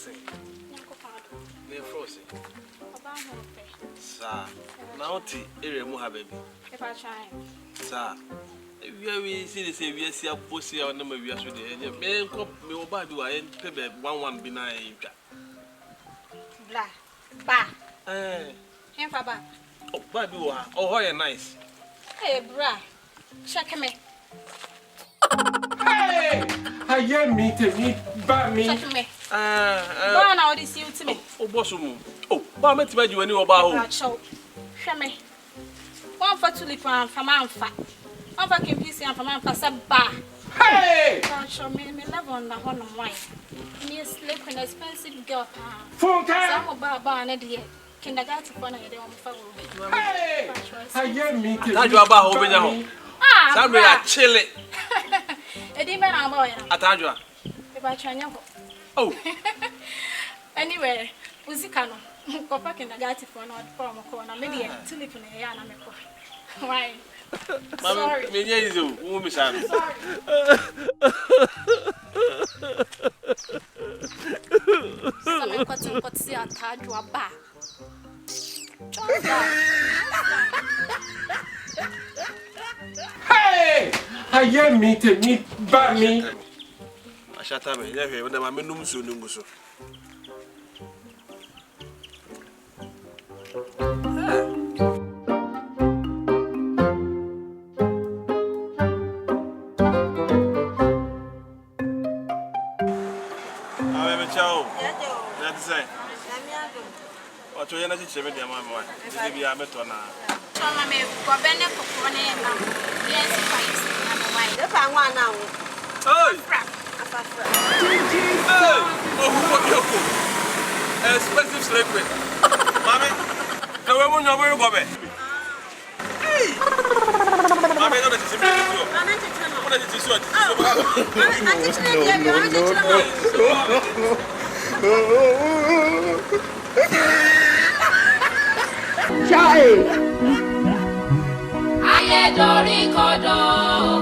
say? Me frozen. Sir, now tea, area more baby. If I try. Sir, if you see the same, we see a pussy or number we are today, and your man cop me over do I ain't pay 1 benign. Blah. Bah. Eh, for ba. oh, bad you are. Oh, how nice. Hey, bra. Check me. Hey! I hear me to me, but me. Check me. Ba na odi si uti me. Oh, boss mu. Oh, ba me ti ba ji wani oba ho. Ba chow. Hwe me. One for tulip and for manfa. One for kimpisi and for manfa se ba. Hey! Ba chow me love on the honor wine. Me sleep an expensive girl pa. Funka! Some ba na de kindergarten for na de o mfa wo. Hey! I hear me to Ataju aba ho benya ho. Sabe ya chile. Edi me na ba ya. Ataju a. E ba chow nya ho. Oh. Anyway, uzika no. Ko pa kindergarten for na for mo ko na me de tulip na ya na me ko. Why? Mami, me nye izo, wo mi sa. Sorry. So me kwati si ataju aba. Hey! I hear me to me, but me. Ashata me, nye hwe, na ma menum so num so. Ciao. That's say. Ocho yana chi chebe dia mama. Ndi bia meto na. Choma me ko bene kokoro na ema. Yes, fight na me why. The fan one now. Hey! Afafra. Hey! Oh, who yoko? Expensive slave. Mami. Na we mo nyobo yo gobe. Hey! Mami no dey simple so. Ana chicha no. Mo dey chichi so. Chai! Ayé dorí kodò.